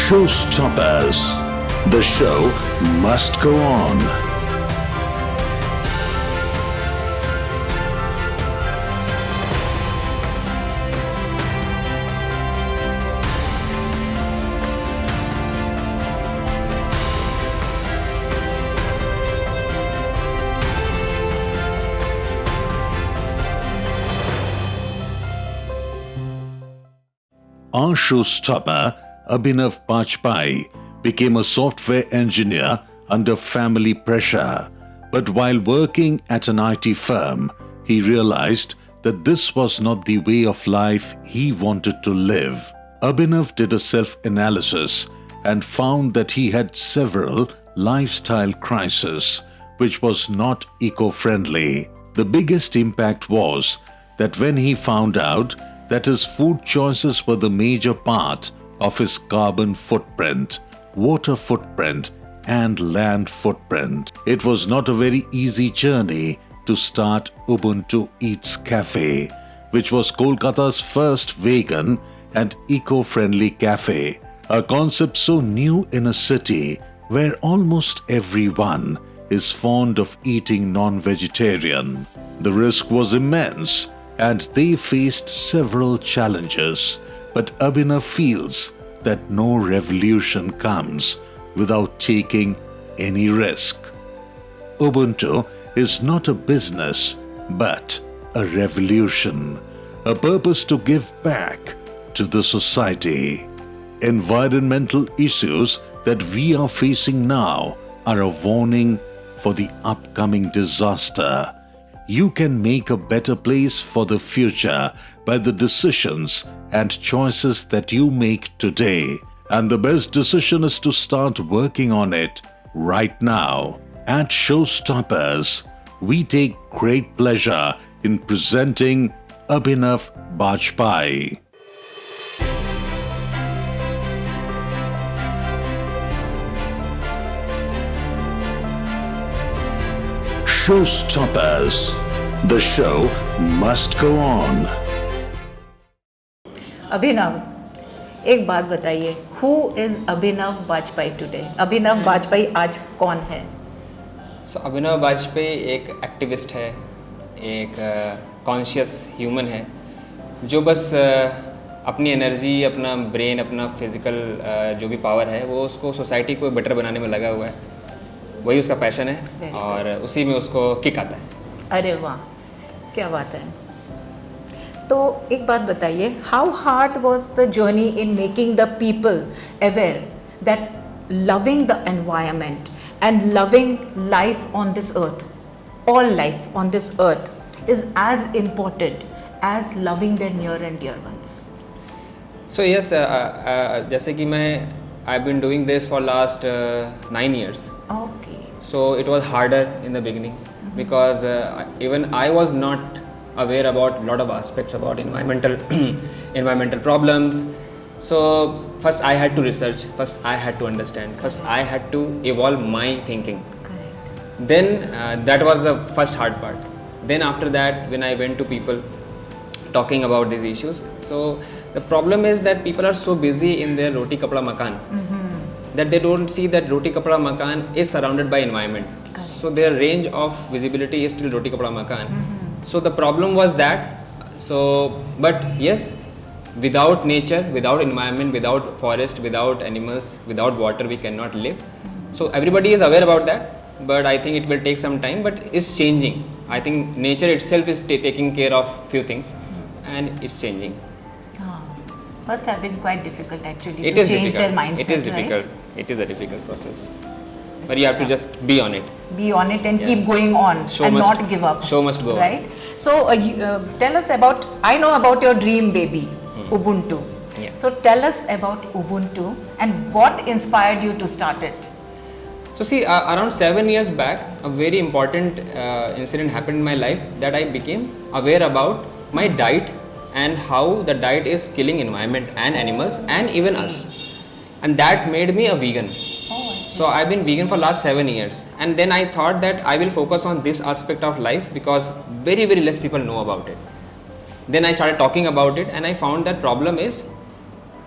Showstoppers. The show must go on. Our showstopper, Abhinav Bajpai, became a software engineer under family pressure. But while working at an IT firm, he realized that this was not the way of life he wanted to live. Abhinav did a self-analysis and found that he had several lifestyle crises, which was not eco-friendly. The biggest impact was that when he found out that his food choices were the major part of his carbon footprint, water footprint, and land footprint. It was not a very easy journey to start UBUNTU Eats Café, which was Kolkata's first vegan and eco-friendly cafe, a concept so new in a city where almost everyone is fond of eating non-vegetarian. The risk was immense, and they faced several challenges, but Abhinav feels that no revolution comes without taking any risk. Ubuntu is not a business, but a revolution, a purpose to give back to the society. Environmental issues that we are facing now are a warning for the upcoming disaster. You can make a better place for the future by the decisions and choices that you make today. And the best decision is to start working on it right now. At Showstoppers, we take great pleasure in presenting Abhinav Bajpai. Showstoppers. The show must go on. अभिनव, एक बात बताइए, who is Abhinav Bajpayee today? Abhinav Bajpayee आज कौन है? अभिनव बाजपेयी एक activist है, एक conscious human है जो बस अपनी एनर्जी, अपना ब्रेन, अपना फिजिकल जो भी पावर है वो उसको सोसाइटी को बेटर बनाने में लगा हुआ है। वही उसका पैशन है और उसी में उसको किक आता है। अरे वाह, क्या बात है। तो एक बात बताइए, how hard was the journey in making the people aware that loving the environment and loving life on this earth, all life on this earth is as important as loving the near and dear ones? So yes, जैसे कि मैं I have been doing this for last 9 years. Okay. So it was harder in the beginning because even I was not aware about a lot of aspects about environmental problems. So first I had to research, first I had to understand, first I had to evolve my thinking. Correct. Then that was the first hard part. Then after that, when I went to people talking about these issues, so the problem is that people are so busy in their roti kapda makan that they don't see that roti kapda makan is surrounded by environment. Correct. So their range of visibility is still roti kapda makan. So the problem was that. So but yes, without nature, without environment, without forest, without animals, without water, we cannot live. So everybody is aware about that, but I think it will take some time, but it's changing. I think nature itself is taking care of few things and it's changing. Must have been quite difficult actually It to is change difficult. their mindset. It is difficult. Right? It is a difficult process. But you have to just be on it. Be on it and keep going on and not give up. Show must go on. Right? So tell us about, I know about your dream baby, Ubuntu. Yeah. So tell us about Ubuntu and what inspired you to start it? So see, around 7 years back, a very important incident happened in my life that I became aware about my diet and how the diet is killing environment and animals and even us, and that made me a vegan. So I've been vegan for last 7 years, and then I thought that I will focus on this aspect of life because very less people know about it. Then I started talking about it and I found that problem is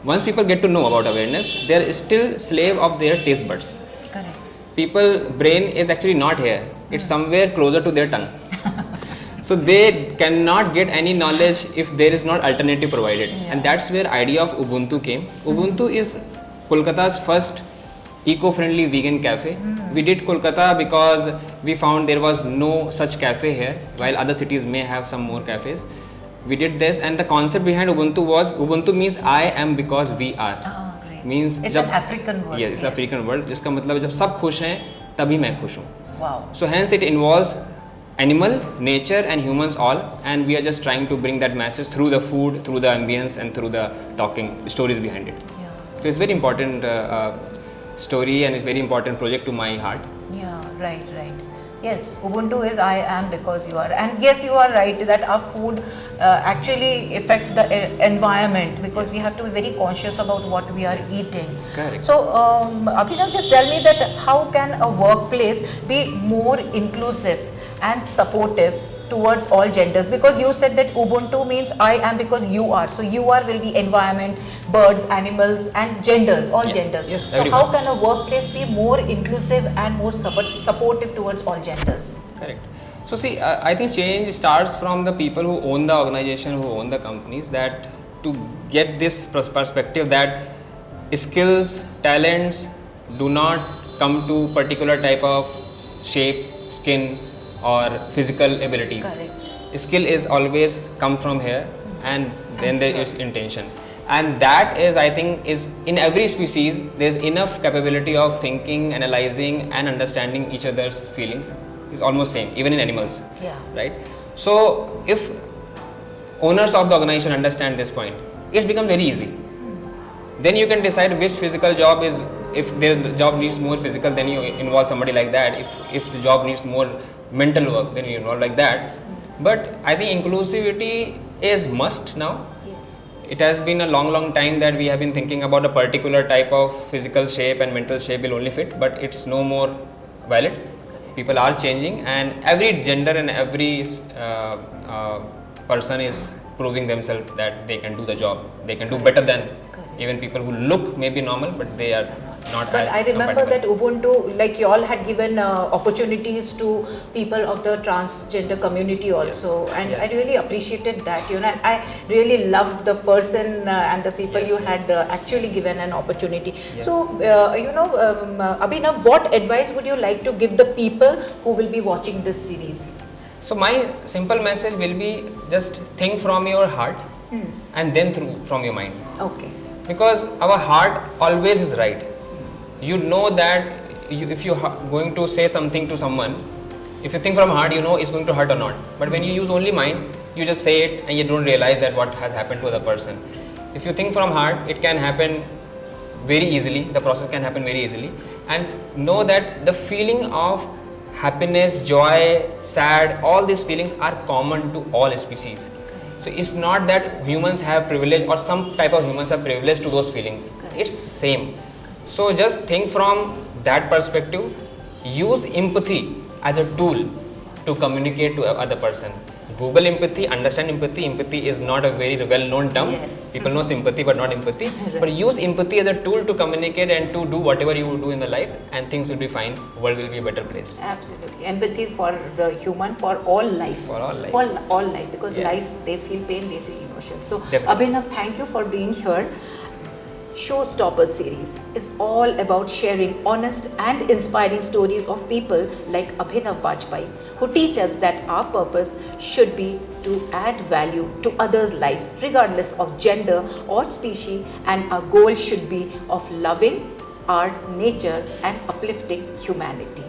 once people get to know about awareness, they are still slave of their taste buds. Correct. People brain is actually not here, it's somewhere closer to their tongue. So they cannot get any knowledge if there is not alternative provided. And that's where idea of Ubuntu came. Ubuntu is Kolkata's first eco-friendly vegan cafe. We did Kolkata because we found there was no such cafe here, while other cities may have some more cafes. We did this, and the concept behind Ubuntu was, Ubuntu means I am because we are. Oh, great. Means It's जब, an African word. Yes, it's African word. जिसका मतलब जब सब खुश हैं तभी मैं खुश हूँ. Wow. So hence it involves animal, nature and humans all, and we are just trying to bring that message through the food, through the ambience and through the talking stories behind it. Yeah. So it's very important story, and it's very important project to my heart. Yeah, right. Yes, Ubuntu is I am because you are. And yes, you are right that our food actually affects the environment, because we have to be very conscious about what we are eating. Correct. So, Abhinav, just tell me that how can a workplace be more inclusive and supportive towards all genders? Because you said that Ubuntu means I am because you are. So you are will be environment, birds, animals and genders, all genders. Yes, so everyone. how can a workplace be more inclusive and more supportive towards all genders? Correct. So see, I think change starts from the people who own the organization, who own the companies, that to get this perspective that skills, talents do not come to particular type of shape, skin or physical abilities. Correct. Skill is always come from here, and then there is intention. And that is, I think, is in every species there is enough capability of thinking, analyzing and understanding each other's feelings. It's almost same, even in animals. Yeah. Right? So if owners of the organization understand this point, it becomes very easy. Then you can decide which physical job is, if the job needs more physical, then you involve somebody like that. If the job needs more mental work, then you involve like that. But I think inclusivity is must now. Yes. It has been a long time that we have been thinking about a particular type of physical shape and mental shape will only fit, but it's no more valid. People are changing, and every gender and every person is proving themselves that they can do the job. They can do better than even people who look maybe normal, but they are not But as I remember compatible. that Ubuntu, like you all had given opportunities to people of the transgender community also, and Yes. I really appreciated that. You know, I really loved the person and the people Yes, you yes. had actually given an opportunity. Yes. So, Abhinav, what advice would you like to give the people who will be watching this series? So my simple message will be, just think from your heart and then from your mind, Okay. because our heart always is right. You know that if you are going to say something to someone, if you think from heart, you know it's going to hurt or not. But when you use only mind, you just say it and you don't realize that what has happened to the person. If you think from heart, it can happen very easily, the process can happen very easily. And know that the feeling of happiness, joy, sad, all these feelings are common to all species. So it's not that humans have privilege or some type of humans have privilege to those feelings. It's same. So just think from that perspective. Use empathy as a tool to communicate to other person. Google empathy, understand empathy. Empathy is not a very well-known term. Yes. People know sympathy but not empathy. Right. But use empathy as a tool to communicate and to do whatever you do in the life, and things will be fine. World will be a better place. Absolutely. Empathy for the human, for all life. For all life. For all life, because Yes. life, they feel pain, they feel emotion. So, Definitely. Abhinav, thank you for being here. Showstopper series is all about sharing honest and inspiring stories of people like Abhinav Bajpai, who teach us that our purpose should be to add value to others' lives regardless of gender or species, and our goal should be of loving our nature and uplifting humanity.